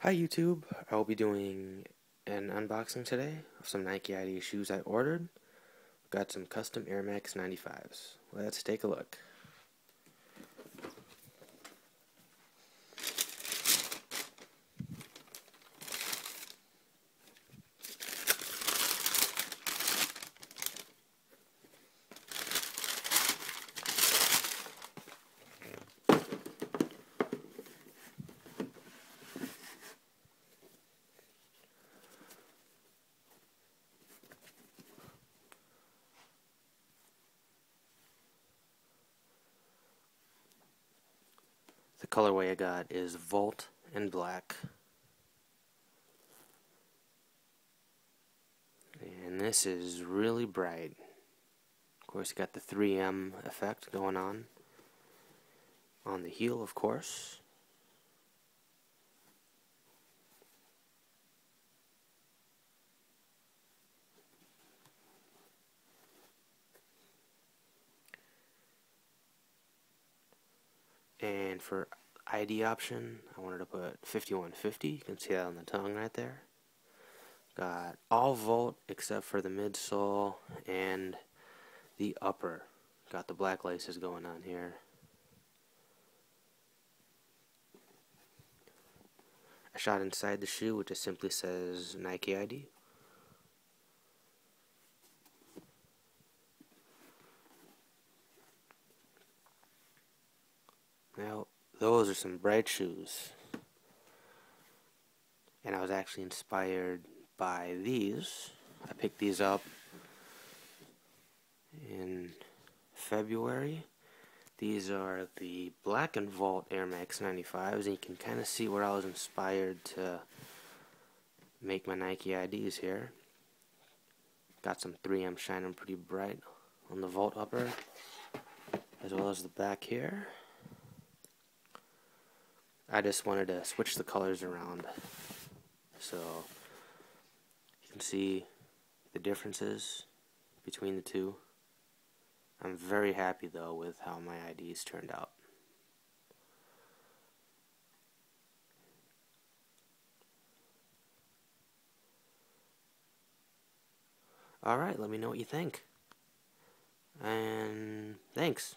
Hi YouTube, I will be doing an unboxing today of some NIKEid shoes I ordered. Got some custom Air Max 95s. Let's take a look. The colorway I got is Volt and Black. And this is really bright. Of course, you got the 3M effect going on the heel, of course. And for ID option, I wanted to put 5150. You can see that on the tongue right there. Got all Volt except for the midsole and the upper. Got the black laces going on here. I shot inside the shoe, which just simply says NIKEid. Now, those are some bright shoes. And I was actually inspired by these. I picked these up in February. These are the Black and Volt Air Max 95s, and you can kind of see where I was inspired to make my NIKEids here. Got some 3M shining pretty bright on the Volt upper, as well as the back here. I just wanted to switch the colors around so you can see the differences between the two. I'm very happy though with how my IDs turned out. Alright, let me know what you think. And thanks.